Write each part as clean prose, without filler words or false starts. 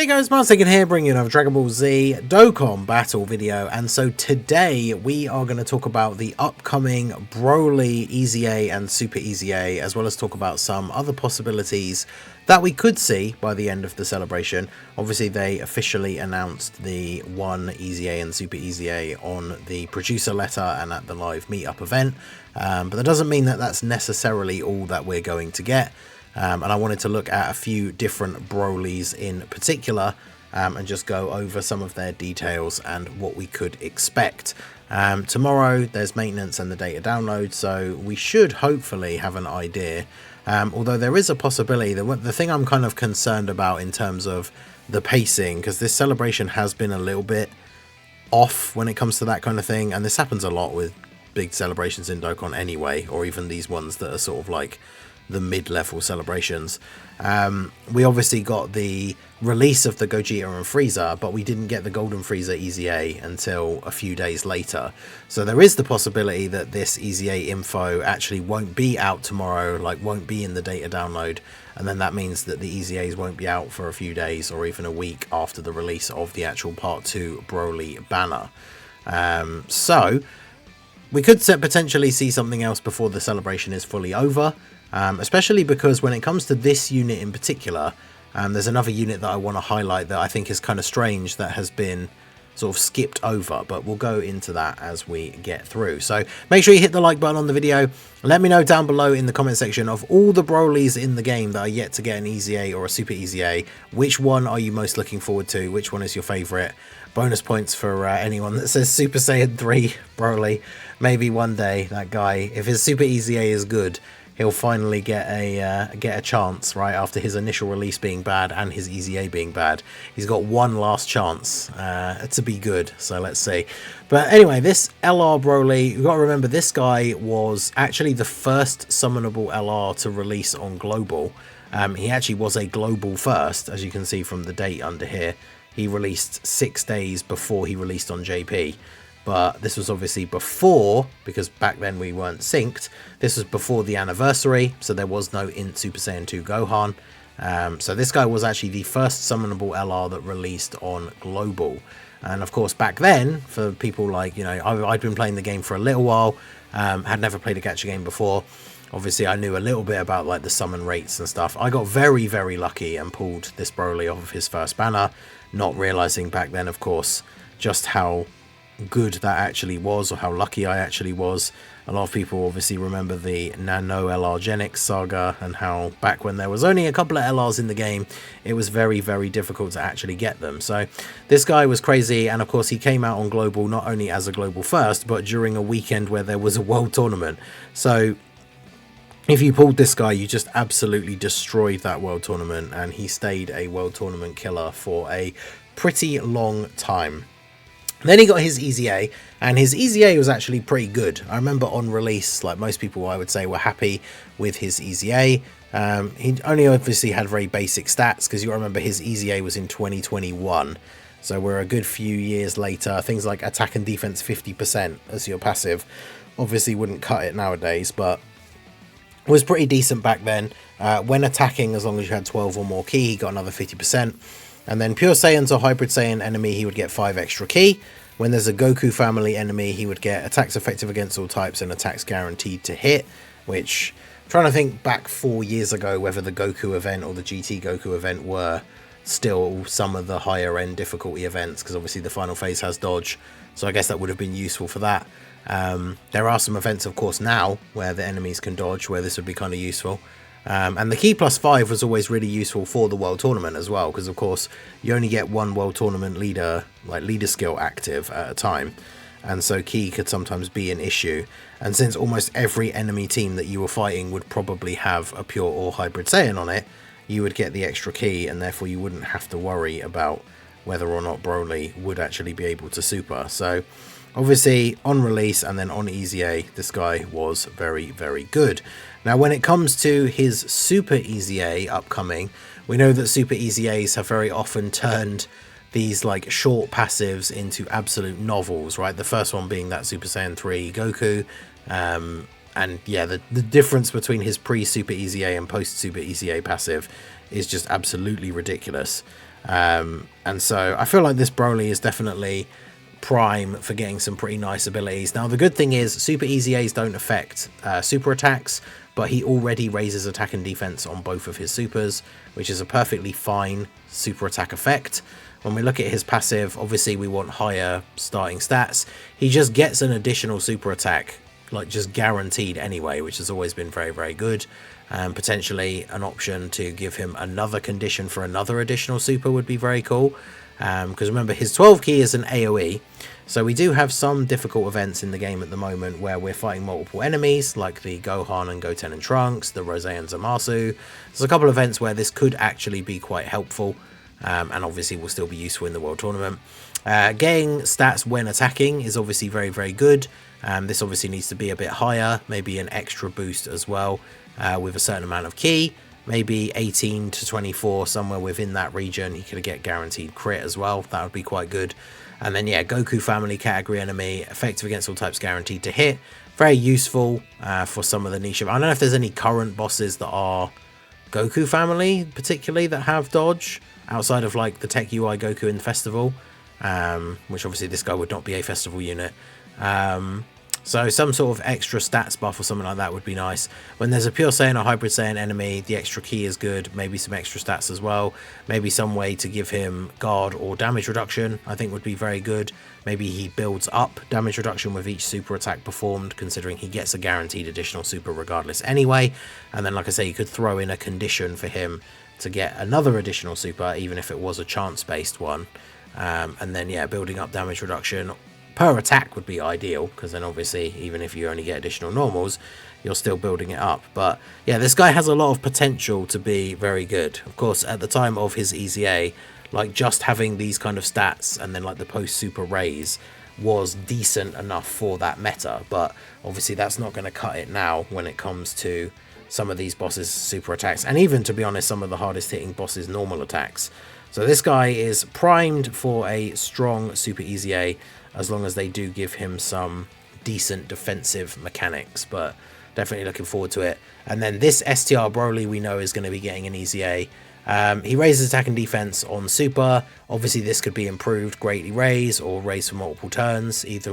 guys, Marsegin here, bringing you another Dragon Ball Z Dokkan battle video. And so today we are going to talk about the upcoming Broly EZA and Super EZA, as well as talk about some other possibilities that we could see by the end of the celebration. Obviously, they officially announced the one EZA and Super EZA on the producer letter and at the live meetup event, but that doesn't mean that that's necessarily all that we're going to get. And I wanted to look at a few different Brolys in particular and just go over some of their details and what we could expect. Tomorrow there's maintenance and the data download, so we should hopefully have an idea. Although there is a possibility that the thing I'm kind of concerned about in terms of the pacing, because this celebration has been a little bit off when it comes to that kind of thing, and this happens a lot with big celebrations in Dokkan anyway, or even these ones that are sort of like the mid-level celebrations. We obviously got the release of the Gogeta and Frieza, but we didn't get the Golden Frieza EZA until a few days later. So there is the possibility that this EZA info actually won't be out tomorrow, like won't be in the data download, and then that means that the EZAs won't be out for a few days or even a week after the release of the actual Part 2 Broly banner. So we could potentially see something else before the celebration is fully over. Especially because when it comes to this unit in particular, there's another unit that I want to highlight that I think is kind of strange that has been sort of skipped over, but we'll go into that as we get through. So make sure you hit the like button on the video. Let me know down below in the comment section of all the Brolys in the game that are yet to get an EZA or a Super EZA, which one are you most looking forward to? Which one is your favourite? Bonus points for anyone that says Super Saiyan 3 Broly. Maybe one day that guy, if his Super EZA is good, he'll finally get a chance, right, after his initial release being bad and his EZA being bad. He's got one last chance to be good, so let's see. But anyway, this LR Broly, you've got to remember this guy was actually the first summonable LR to release on Global. He actually was a Global first, as you can see from the date under here. He released 6 days before he released on JP. But this was obviously before, because back then we weren't synced, this was before the anniversary, so there was no Super Saiyan 2 Gohan. So this guy was actually the first summonable LR that released on Global. And of course back then, for people like, you know, I'd been playing the game for a little while, had never played a gacha game before. Obviously I knew a little bit about like the summon rates and stuff. I got very, very lucky and pulled this Broly off of his first banner, not realizing back then, of course, just how good that actually was, or how lucky I actually was. A lot of people obviously remember the Nano LR Genix saga, and how back when there was only a couple of LRs in the game, it was very, very difficult to actually get them. So this guy was crazy, and of course he came out on Global not only as a Global first, but during a weekend where there was a world tournament. So if you pulled this guy, you just absolutely destroyed that world tournament, and he stayed a world tournament killer for a pretty long time. Then he got his EZA, and his EZA was actually pretty good. I remember on release, like most people I would say were happy with his EZA. He only obviously had very basic stats, because you remember his EZA was in 2021. So we're a good few years later. Things like attack and defense 50% as your passive obviously wouldn't cut it nowadays, but was pretty decent back then. When attacking, as long as you had 12 or more ki, he got another 50%. And then Pure Saiyans or Hybrid Saiyan enemy, he would get 5 extra ki. When there's a Goku family enemy, he would get attacks effective against all types and attacks guaranteed to hit, which, I'm trying to think back 4 years ago whether the Goku event or the GT Goku event were still some of the higher end difficulty events, because obviously the final phase has dodge, so I guess that would have been useful for that. There are some events, of course, now where the enemies can dodge, where this would be kind of useful. And the Ki +5 was always really useful for the World Tournament as well, because of course you only get one World Tournament leader, like leader skill active at a time, and so Ki could sometimes be an issue. And since almost every enemy team that you were fighting would probably have a Pure or Hybrid Saiyan on it, you would get the extra Ki, and therefore you wouldn't have to worry about whether or not Broly would actually be able to super. So obviously on release and then on EZA, this guy was very, very good. Now when it comes to his Super EZA upcoming, we know that Super EZAs have very often turned these like short passives into absolute novels, right? The first one being that Super Saiyan 3 Goku, and yeah, the difference between his pre-Super EZA and post-Super EZA passive is just absolutely ridiculous. And so I feel like this Broly is definitely prime for getting some pretty nice abilities. Now the good thing is Super EZAs don't affect super attacks, but he already raises attack and defense on both of his supers, which is a perfectly fine super attack effect. When we look at his passive, obviously we want higher starting stats. He just gets an additional super attack, like just guaranteed anyway, which has always been very, very good. Potentially an option to give him another condition for another additional super would be very cool. Because remember, his 12 key is an AoE, so we do have some difficult events in the game at the moment where we're fighting multiple enemies, like the Gohan and Goten and Trunks, the Rose and Zamasu. There's a couple of events where this could actually be quite helpful, and obviously will still be useful in the World Tournament. Getting stats when attacking is obviously very, very good. This obviously needs to be a bit higher, maybe an extra boost as well, with a certain amount of key. Maybe 18 to 24, somewhere within that region. He could get guaranteed crit as well. That would be quite good. And then, yeah, Goku family category enemy, effective against all types, guaranteed to hit. Very useful for some of the niche. I don't know if there's any current bosses that are Goku family, particularly, that have dodge, outside of like the Tech UI Goku in the Festival, which obviously this guy would not be a Festival unit. So some sort of extra stats buff or something like that would be nice. When there's a Pure Saiyan or Hybrid Saiyan enemy, the extra key is good. Maybe some extra stats as well. Maybe some way to give him guard or damage reduction, I think would be very good. Maybe he builds up damage reduction with each super attack performed, considering he gets a guaranteed additional super regardless anyway. And then, like I say, you could throw in a condition for him to get another additional super, even if it was a chance-based one. And then, yeah, building up damage reduction per attack would be ideal, because then obviously even if you only get additional normals, you're still building it up. But yeah, this guy has a lot of potential to be very good. Of course, at the time of his EZA, like just having these kind of stats and then like the post super raise was decent enough for that meta, but obviously that's not going to cut it now when it comes to some of these bosses super attacks, and even, to be honest, some of the hardest hitting bosses normal attacks. So this guy is primed for a strong super EZA, as long as they do give him some decent defensive mechanics, but definitely looking forward to it. And then this STR Broly we know is going to be getting an EZA. He raises attack and defense on super. Obviously this could be improved, greatly raise or raise for multiple turns. Either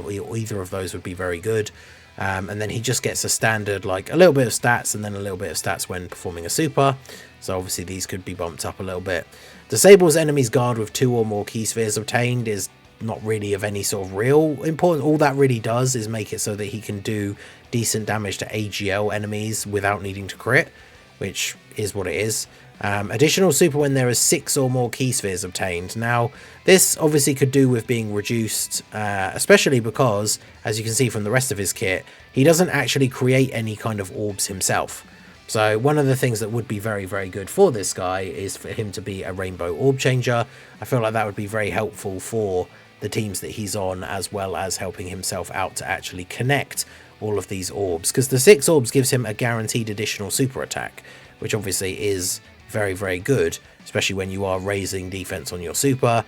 of those would be very good. And then he just gets a standard, like a little bit of stats and then a little bit of stats when performing a super. So obviously these could be bumped up a little bit. Disables enemy's guard with 2 or more key spheres obtained is not really of any sort of real importance. All that really does is make it so that he can do decent damage to AGL enemies without needing to crit, which is what it is. Additional super when there is 6 or more key spheres obtained. Now this obviously could do with being reduced, especially because, as you can see from the rest of his kit, he doesn't actually create any kind of orbs himself. So one of the things that would be very, very good for this guy is for him to be a rainbow orb changer. I feel like that would be very helpful for the teams that he's on, as well as helping himself out to actually connect all of these orbs, because the 6 orbs gives him a guaranteed additional super attack, which obviously is very, very good, especially when you are raising defense on your super.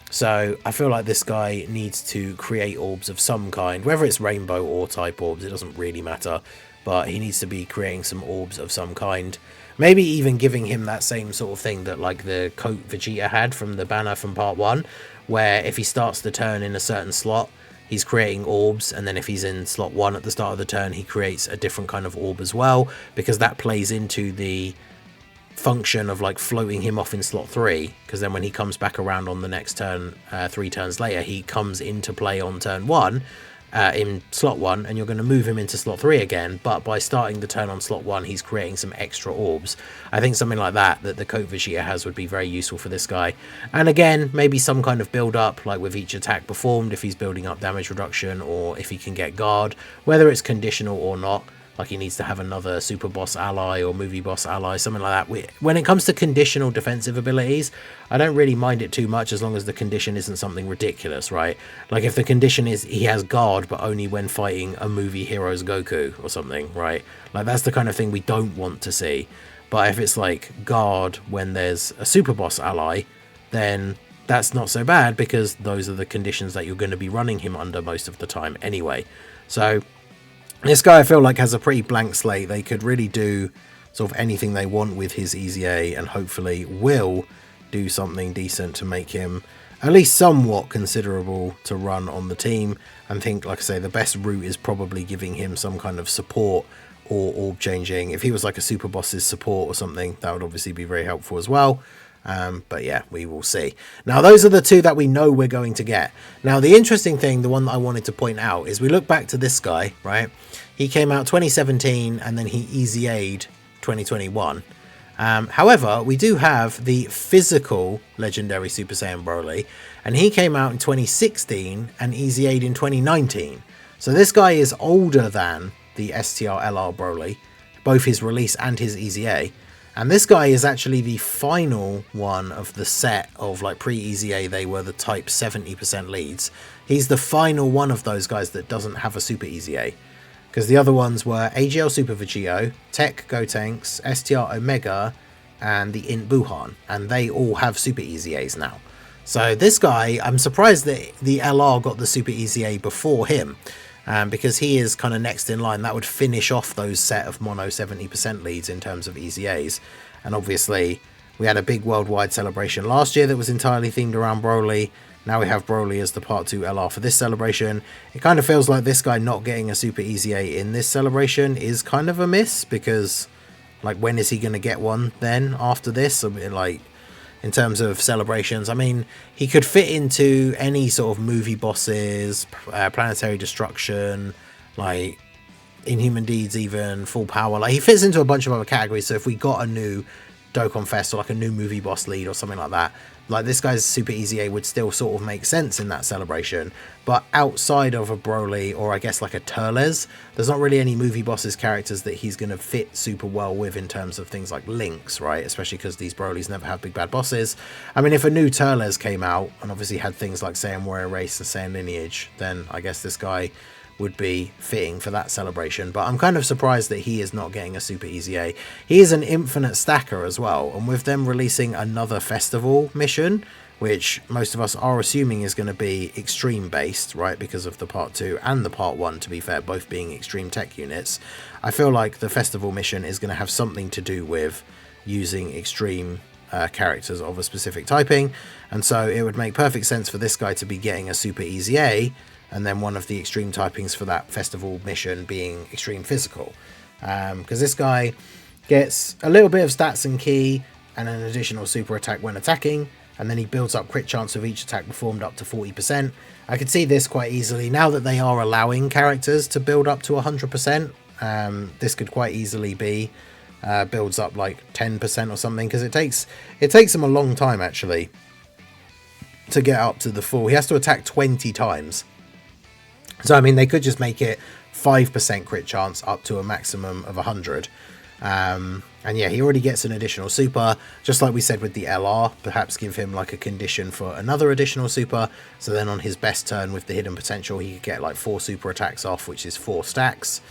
So I feel like this guy needs to create orbs of some kind, whether it's rainbow or type orbs, it doesn't really matter, but he needs to be creating some orbs of some kind. Maybe even giving him that same sort of thing that like the coat Vegeta had from the banner from part 1, where if he starts the turn in a certain slot, he's creating orbs, and then if he's in slot 1 at the start of the turn, he creates a different kind of orb as well, because that plays into the function of like floating him off in slot 3, because then when he comes back around on the next turn, 3 turns later, he comes into play on turn 1 in slot 1, and you're going to move him into slot 3 again, but by starting the turn on slot 1 he's creating some extra orbs. I think something like that the coat Vegeta has would be very useful for this guy. And again, maybe some kind of build up, like with each attack performed, if he's building up damage reduction, or if he can get guard, whether it's conditional or not. Like he needs to have another super boss ally or movie boss ally, something like that. When it comes to conditional defensive abilities, I don't really mind it too much, as long as the condition isn't something ridiculous, right? Like if the condition is he has guard but only when fighting a movie hero's Goku or something, right? Like that's the kind of thing we don't want to see. But if it's like guard when there's a super boss ally, then that's not so bad, because those are the conditions that you're going to be running him under most of the time anyway. So this guy I feel like has a pretty blank slate. They could really do sort of anything they want with his EZA, and hopefully will do something decent to make him at least somewhat considerable to run on the team. And think, like I say, the best route is probably giving him some kind of support or orb changing. If he was like a super boss's support or something, that would obviously be very helpful as well. But yeah, we will see. Now, those are the two that we know we're going to get. Now, the interesting thing, the one that I wanted to point out, is we look back to this guy, right? He came out 2017 and then he EZA'd 2021. However, we do have the physical legendary Super Saiyan Broly, and he came out in 2016 and EZA'd in 2019. So this guy is older than the STR-LR Broly, both his release and his EZA. And this guy is actually the final one of the set of, like, pre-EZA, they were the type 70% leads. He's the final one of those guys that doesn't have a Super EZA. Because the other ones were AGL Super Vegito, Tech Gotenks, STR Omega, and the Int Buhan. And they all have Super EZAs now. So this guy, I'm surprised that the LR got the Super EZA before him. Because he is kind of next in line. That would finish off those set of mono 70% leads in terms of EZAs. And obviously, we had a big worldwide celebration last year that was entirely themed around Broly. Now we have Broly as the Part 2 LR for this celebration. It kind of feels like this guy not getting a Super EZA in this celebration is kind of a miss, because, like, when is he going to get one then after this? I mean, like, in terms of celebrations, I mean, he could fit into any sort of movie bosses, planetary destruction, like Inhuman Deeds, even Full Power. Like, he fits into a bunch of other categories. So if we got a new Dokkan Fest or like a new movie boss lead or something like that, like, this guy's Super EZA would still sort of make sense in that celebration. But outside of a Broly, or I guess like a Turles, there's not really any movie bosses characters that he's going to fit super well with in terms of things like links, right? Especially because these Brolys never have big bad bosses. I mean, if a new Turles came out and obviously had things like Saiyan Warrior Race and Saiyan Lineage, then I guess this guy would be fitting for that celebration. But I'm kind of surprised that he is not getting a Super EZA. He is an infinite stacker as well, and with them releasing another festival mission, which most of us are assuming is going to be extreme based, right, because of the Part 2 and the Part 1, to be fair, both being extreme tech units, I feel like the festival mission is going to have something to do with using extreme characters of a specific typing, and so it would make perfect sense for this guy to be getting a Super EZA, and then one of the extreme typings for that festival mission being extreme physical. Because this guy gets a little bit of stats and key and an additional super attack when attacking, and then he builds up crit chance of each attack performed up to 40%. I could see this quite easily. Now that they are allowing characters to build up to 100%, this could quite easily be builds up like 10% or something, because it takes him a long time actually to get up to the full. He has to attack 20 times. So, I mean, they could just make it 5% crit chance up to a maximum of 100. And yeah, he already gets an additional super, just like we said with the LR. Perhaps give him like a condition for another additional super. So then on his best turn with the hidden potential, he could get like 4 super attacks off, which is 4 stacks.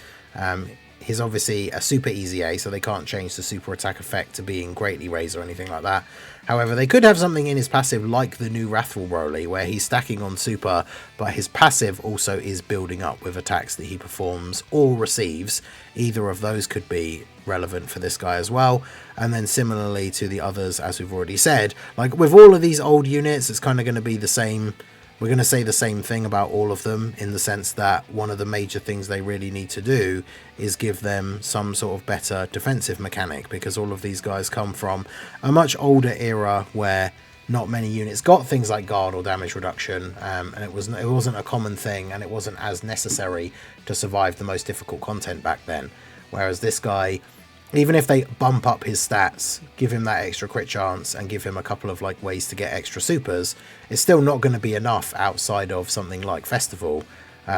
He's obviously a Super EZA, so they can't change the super attack effect to being greatly raised or anything like that. However, they could have something in his passive like the new Wrathful Broly, where he's stacking on super, but his passive also is building up with attacks that he performs or receives. Either of those could be relevant for this guy as well. And then similarly to the others, as we've already said, like with all of these old units, it's kind of going to be the same. We're going to say the same thing about all of them, in the sense that one of the major things they really need to do is give them some sort of better defensive mechanic, because all of these guys come from a much older era where not many units got things like guard or damage reduction, and it wasn't a common thing, and it wasn't as necessary to survive the most difficult content back then. Whereas this guy, even if they bump up his stats, give him that extra crit chance, and give him a couple of like ways to get extra supers, it's still not going to be enough outside of something like Festival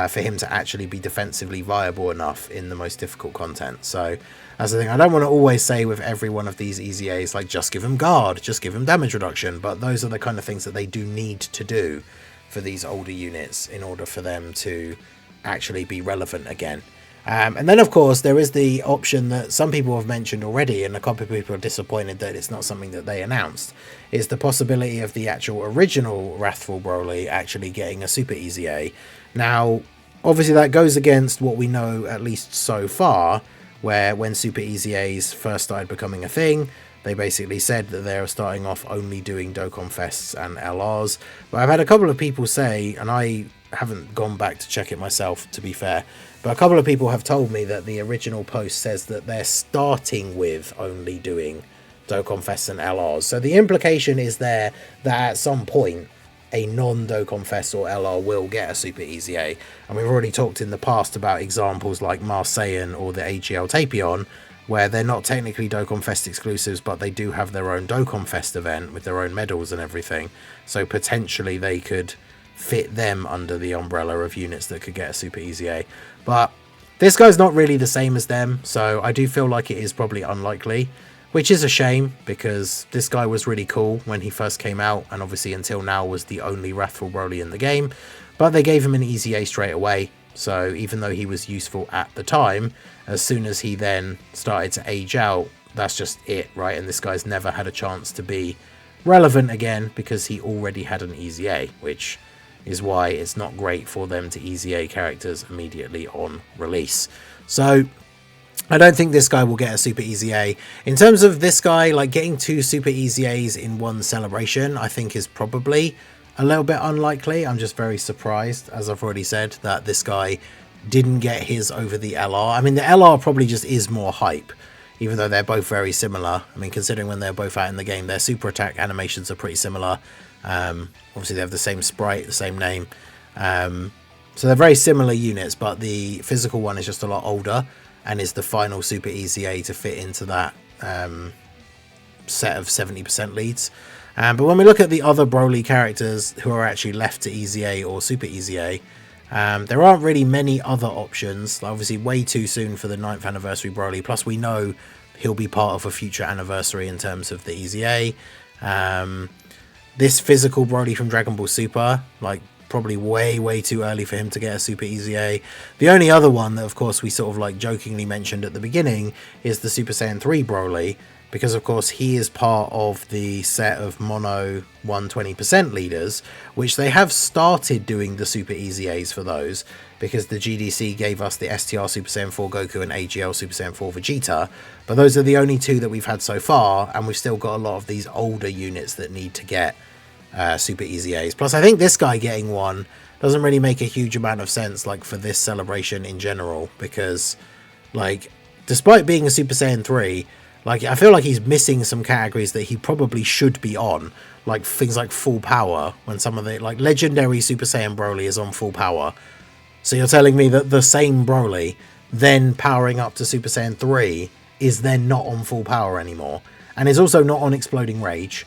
for him to actually be defensively viable enough in the most difficult content. So that's the thing. I don't want to always say with every one of these EZAs, like, just give him guard, just give him damage reduction, but those are the kind of things that they do need to do for these older units in order for them to actually be relevant again. And then, of course, there is the option that some people have mentioned already, and a couple of people are disappointed that it's not something that they announced, is the possibility of the actual original Wrathful Broly actually getting a Super EZA. Now, obviously that goes against what we know, at least so far, where when Super EZAs first started becoming a thing, they basically said that they're starting off only doing Dokkan Fests and LRs. But I've had a couple of people say, and I haven't gone back to check it myself, to be fair, but a couple of people have told me that the original post says that they're starting with only doing Dokkan Fests and LRs. So the implication is there that at some point a non-Dokkan Fest or LR will get a Super EZA. And we've already talked in the past about examples like Marseillan or the AGL Tapion, where they're not technically Dokkan Fest exclusives, but they do have their own Dokkan Fest event with their own medals and everything. So potentially they could fit them under the umbrella of units that could get a Super EZA. But this guy's not really the same as them, so I do feel like it is probably unlikely, which is a shame because this guy was really cool when he first came out, and obviously until now was the only Wrathful Broly in the game. But they gave him an EZA straight away, so even though he was useful at the time, as soon as he then started to age out, that's just it, right? And this guy's never had a chance to be relevant again because he already had an EZA, which is why it's not great for them to EZA characters immediately on release. So I don't think this guy will get a Super EZA. In terms of this guy, like getting 2 Super EZAs in one celebration, I think is probably a little bit unlikely. I'm just very surprised, as I've already said, that this guy didn't get his over the LR. I mean, the LR probably just is more hype, even though they're both very similar. I mean, considering when they're both out in the game, their super attack animations are pretty similar. Obviously, they have the same sprite, the same name. So they're very similar units, but the physical one is just a lot older and is the final Super EZA to fit into that set of 70% leads. But when we look at the other Broly characters who are actually left to EZA or Super EZA, there aren't really many other options. Obviously, way too soon for the 9th anniversary Broly. Plus, we know he'll be part of a future anniversary in terms of the EZA. This physical Broly from Dragon Ball Super, like, probably way too early for him to get a Super EZA. The only other one that, of course, we sort of like jokingly mentioned at the beginning is the Super Saiyan 3 Broly, because of course he is part of the set of mono 120% leaders, which they have started doing the Super EZAs for those, because the GDC gave us the STR Super Saiyan 4 Goku and AGL Super Saiyan 4 Vegeta, but those are the only 2 that we've had so far, and we've still got a lot of these older units that need to get Super EZAs. Plus, I think this guy getting one doesn't really make a huge amount of sense, like, for this celebration in general, because, like, despite being a Super Saiyan 3, like, I feel like he's missing some categories that he probably should be on, like things like full power, when some of the, like, legendary Super Saiyan Broly is on full power. So you're telling me that the same Broly then powering up to Super Saiyan 3 is then not on full power anymore, and is also not on Exploding Rage.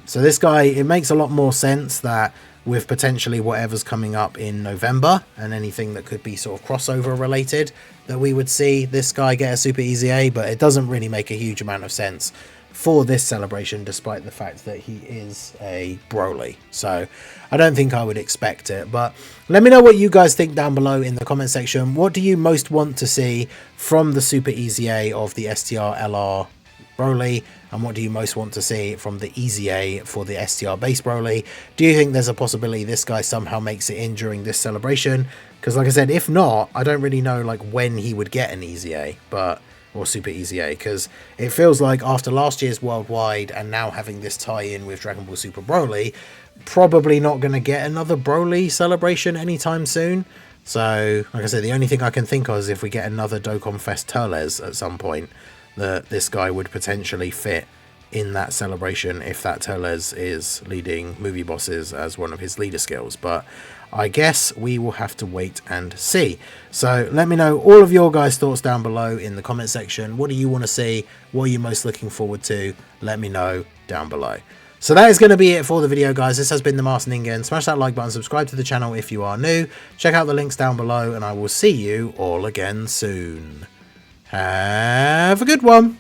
So this guy, it makes a lot more sense that with potentially whatever's coming up in November and anything that could be sort of crossover related, that we would see this guy get a Super EZA, but it doesn't really make a huge amount of sense for this celebration, despite the fact that he is a Broly. So I don't think I would expect it, but let me know what you guys think down below in the comment section. What do you most want to see from the Super EZA of the STR LR Broly, and what do you most want to see from the EZA for the STR base Broly? Do you think there's a possibility this guy somehow makes it in during this celebration? Because like I said, if not, I don't really know like when he would get an EZA, or Super EZA, because it feels like after last year's Worldwide and now having this tie-in with Dragon Ball Super Broly, probably not going to get another Broly celebration anytime soon. So like I said, the only thing I can think of is if we get another Dokkan Fest Turles at some point, that this guy would potentially fit in that celebration if that Turles is leading movie bosses as one of his leader skills. But I guess we will have to wait and see. So let me know all of your guys' thoughts down below in the comment section. What do you want to see? What are you most looking forward to? Let me know down below. So that is going to be it for the video, guys. This has been the Master Ningen. Smash that like button, subscribe to the channel if you are new. Check out the links down below, and I will see you all again soon. Have a good one.